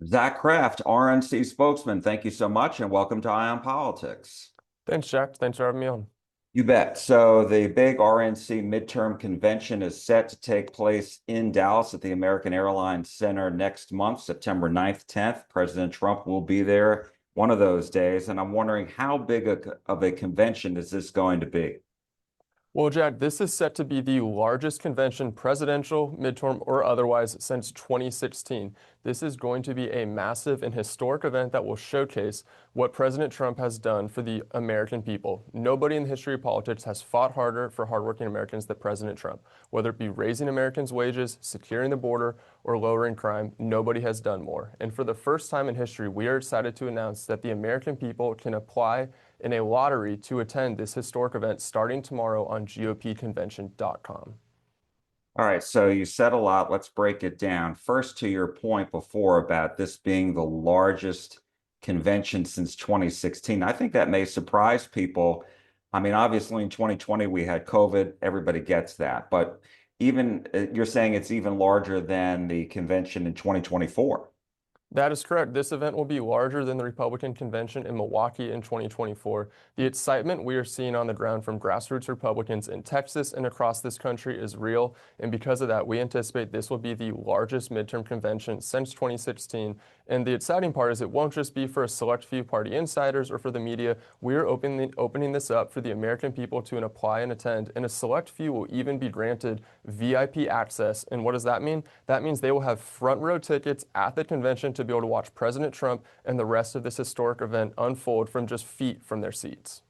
Zach Kraft, RNC spokesman, thank you so much and welcome to Ion Politics. Thanks, Jack. Thanks for having me on. You bet. So the big RNC midterm convention is set to take place in Dallas at the American Airlines Center next month, September 9th, 10th. President Trump will be there one of those days, and I'm wondering how big of a convention is this going to be? Well, Jack, this is set to be the largest convention, presidential, midterm, or otherwise, since 2016. This is going to be a massive and historic event that will showcase what President Trump has done for the American people. Nobody in the history of politics has fought harder for hardworking Americans than President Trump. Whether it be raising Americans' wages, securing the border, or lowering crime, nobody has done more. And for the first time in history, we are excited to announce that the American people can apply in a lottery to attend this historic event starting tomorrow on GOPconvention.com. All right, so you said a lot. Let's break it down. First, to your point before about this being the largest convention since 2016, I think that may surprise people. I mean, obviously in 2020 we had COVID, everybody gets that. But even you're saying it's even larger than the convention in 2024. That is correct. This event will be larger than the Republican convention in Milwaukee in 2024. The excitement we are seeing on the ground from grassroots Republicans in Texas and across this country is real. And because of that, we anticipate this will be the largest midterm convention since 2016. And the exciting part is it won't just be for a select few party insiders or for the media. We're opening this up for the American people to apply and attend. And a select few will even be granted VIP access. And what does that mean? That means they will have front row tickets at the convention to be able to watch President Trump and the rest of this historic event unfold from just feet from their seats.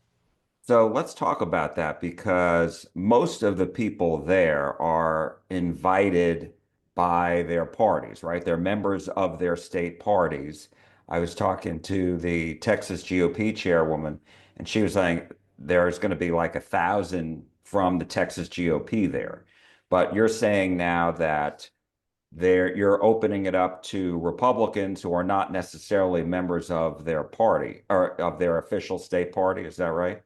So let's talk about that because most of the people there are invited by their parties, right? They're members of their state parties. I was talking to the Texas GOP chairwoman, and she was saying there's going to be like 1,000 from the Texas GOP there. But you're saying now that you're opening it up to Republicans who are not necessarily members of their party or of their official state party. Is that right?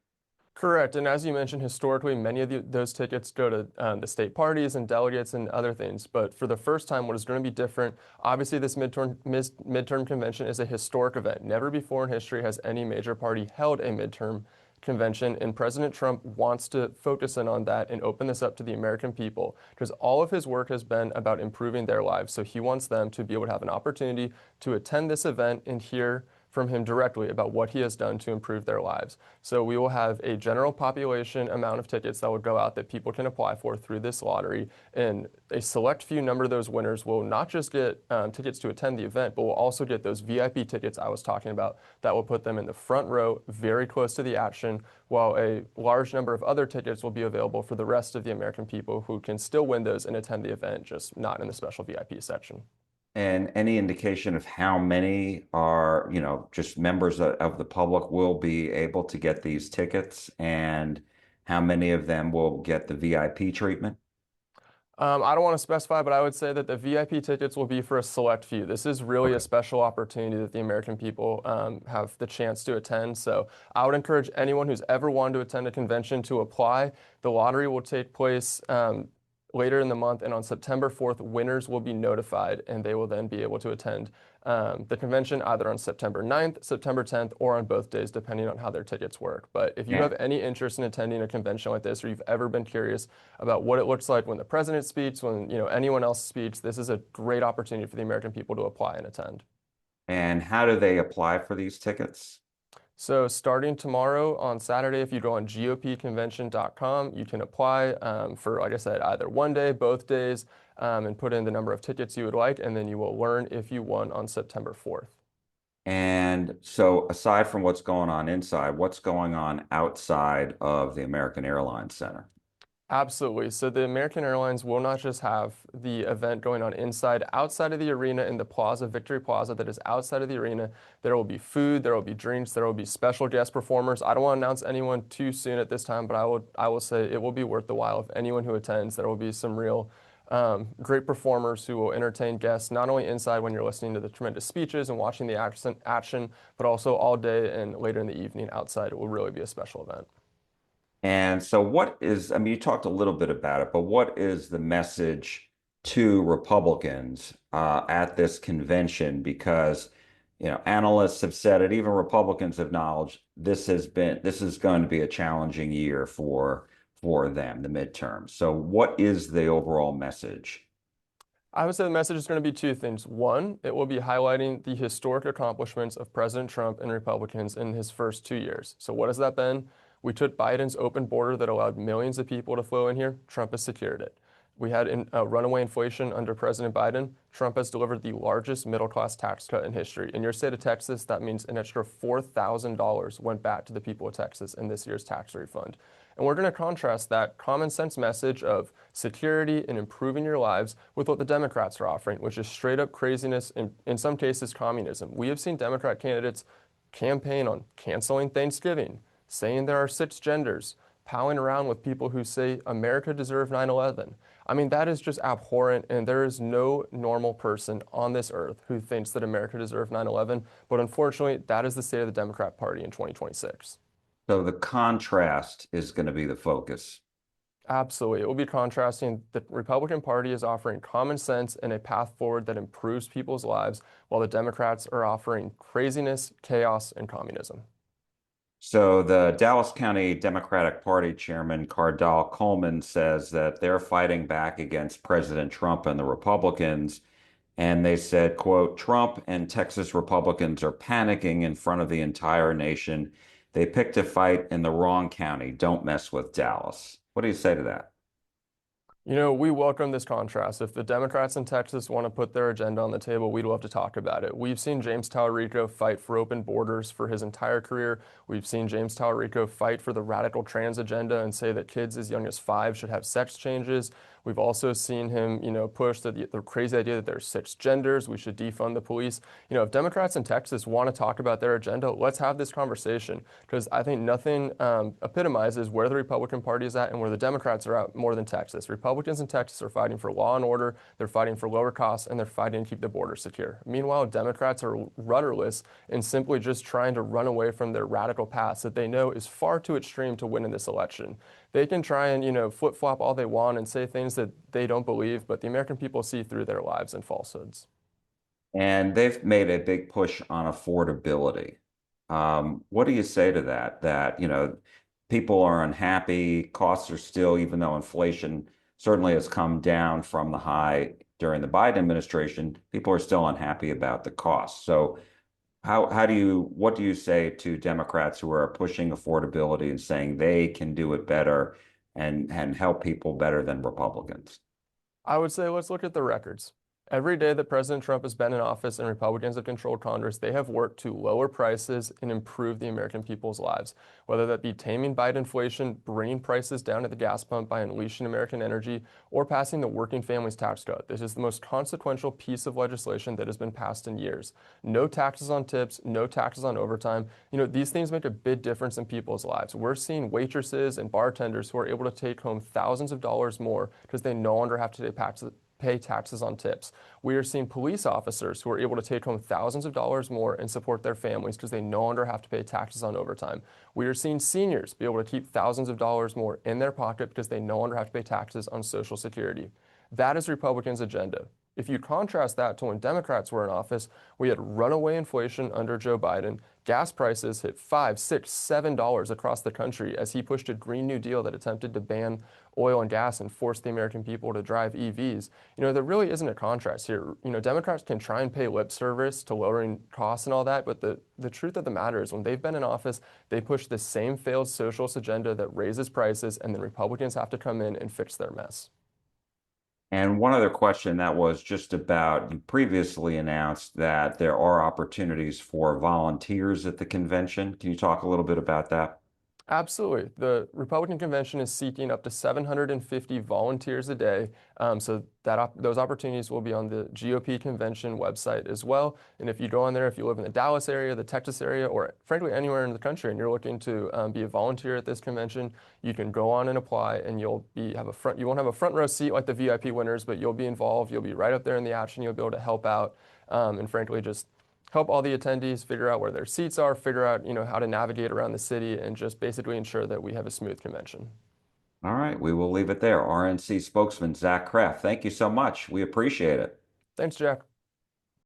Correct. And as you mentioned, historically, many of those tickets go to the state parties and delegates and other things. But for the first time, what is going to be different, obviously, this midterm convention is a historic event. Never before in history has any major party held a midterm convention. And President Trump wants to focus in on that and open this up to the American people because all of his work has been about improving their lives. So he wants them to be able to have an opportunity to attend this event and hear from him directly about what he has done to improve their lives. So we will have a general population amount of tickets that will go out that people can apply for through this lottery. And a select few number of those winners will not just get tickets to attend the event, but will also get those VIP tickets I was talking about that will put them in the front row, very close to the action, while a large number of other tickets will be available for the rest of the American people who can still win those and attend the event, just not in the special VIP section. And any indication of how many are, just members of the public will be able to get these tickets and how many of them will get the VIP treatment? I don't want to specify, but I would say that the VIP tickets will be for a select few. This is really a Okay. special opportunity that the American people have the chance to attend. So I would encourage anyone who's ever wanted to attend a convention to apply. The lottery will take place later in the month, and on September 4th, winners will be notified, and they will then be able to attend the convention either on September 9th, September 10th, or on both days, depending on how their tickets work. But if you Yeah. have any interest in attending a convention like this, or you've ever been curious about what it looks like when the president speaks, when anyone else speaks, this is a great opportunity for the American people to apply and attend. And how do they apply for these tickets? So starting tomorrow on Saturday, if you go on GOPconvention.com, you can apply for, like I said, either one day, both days, and put in the number of tickets you would like, and then you will learn if you won on September 4th. And so aside from what's going on inside, what's going on outside of the American Airlines Center? Absolutely. So the American Airlines will not just have the event going on inside, outside of the arena in the plaza, Victory Plaza, that is outside of the arena. There will be food, there will be drinks, there will be special guest performers. I don't want to announce anyone too soon at this time, but I will say it will be worth the while of anyone who attends. There will be some real great performers who will entertain guests, not only inside when you're listening to the tremendous speeches and watching the action, but also all day and later in the evening outside. It will really be a special event. And so I mean, you talked a little bit about it, but what is the message to Republicans at this convention because, analysts have said it, even Republicans acknowledged this is going to be a challenging year for them, the midterms. So what is the overall message? I would say the message is going to be two things. One, it will be highlighting the historic accomplishments of President Trump and Republicans in his first 2 years. So what has that been? We took Biden's open border that allowed millions of people to flow in here. Trump has secured it. We had runaway inflation under President Biden. Trump has delivered the largest middle-class tax cut in history. In your state of Texas, that means an extra $4,000 went back to the people of Texas in this year's tax refund. And we're going to contrast that common sense message of security and improving your lives with what the Democrats are offering, which is straight up craziness and in some cases communism. We have seen Democrat candidates campaign on canceling Thanksgiving, saying there are 6 genders, palling around with people who say America deserved 9/11. I mean, that is just abhorrent, and there is no normal person on this earth who thinks that America deserved 9/11. But unfortunately, that is the state of the Democrat Party in 2026. So the contrast is going to be the focus. Absolutely. It will be contrasting. The Republican Party is offering common sense and a path forward that improves people's lives, while the Democrats are offering craziness, chaos, and communism. So the Dallas County Democratic Party Chairman Cardall Coleman says that they're fighting back against President Trump and the Republicans. And they said, quote, Trump and Texas Republicans are panicking in front of the entire nation. They picked a fight in the wrong county. Don't mess with Dallas. What do you say to that? We welcome this contrast. If the Democrats in Texas want to put their agenda on the table, we'd love to talk about it. We've seen James Talarico fight for open borders for his entire career. We've seen James Talarico fight for the radical trans agenda and say that kids as young as 5 should have sex changes. We've also seen him, push the crazy idea that there's 6 genders. We should defund the police. If Democrats in Texas want to talk about their agenda, let's have this conversation because I think nothing epitomizes where the Republican Party is at and where the Democrats are at more than Texas. Republicans in Texas are fighting for law and order. They're fighting for lower costs and they're fighting to keep the border secure. Meanwhile, Democrats are rudderless and simply just trying to run away from their radical paths that they know is far too extreme to win in this election. They can try and, flip-flop all they want and say things that they don't believe, but the American people see through their lives and falsehoods. And they've made a big push on affordability. What do you say to that? That, people are unhappy, costs are still, even though inflation certainly has come down from the high during the Biden administration, people are still unhappy about the costs. So what do you say to Democrats who are pushing affordability and saying they can do it better and help people better than Republicans? I would say let's look at the records. Every day that President Trump has been in office and Republicans have controlled Congress, they have worked to lower prices and improve the American people's lives. Whether that be taming Biden inflation, bringing prices down at the gas pump by unleashing American energy, or passing the working families tax cut. This is the most consequential piece of legislation that has been passed in years. No taxes on tips, no taxes on overtime. These things make a big difference in people's lives. We're seeing waitresses and bartenders who are able to take home thousands of dollars more because they no longer have to pay taxes on tips. We are seeing police officers who are able to take home thousands of dollars more and support their families because they no longer have to pay taxes on overtime. We are seeing seniors be able to keep thousands of dollars more in their pocket because they no longer have to pay taxes on Social Security. That is Republicans' agenda. If you contrast that to when Democrats were in office, we had runaway inflation under Joe Biden. Gas prices hit $5, $6, $7 across the country as he pushed a Green New Deal that attempted to ban oil and gas and force the American people to drive EVs. There really isn't a contrast here. Democrats can try and pay lip service to lowering costs and all that, but the truth of the matter is when they've been in office, they push the same failed socialist agenda that raises prices, and then Republicans have to come in and fix their mess. And one other question that was just about, you previously announced that there are opportunities for volunteers at the convention. Can you talk a little bit about that? Absolutely. The Republican convention is seeking up to 750 volunteers a day. So those opportunities will be on the GOP convention website as well. And if you go on there, if you live in the Dallas area, the Texas area, or frankly anywhere in the country, and you're looking to be a volunteer at this convention, you can go on and apply, and you won't have a front row seat like the VIP winners, but you'll be involved. You'll be right up there in the action. You'll be able to help out, and frankly just help all the attendees figure out where their seats are, figure out, how to navigate around the city, and just basically ensure that we have a smooth convention. All right, we will leave it there. RNC spokesman Zach Kraft, thank you so much. We appreciate it. Thanks, Jack.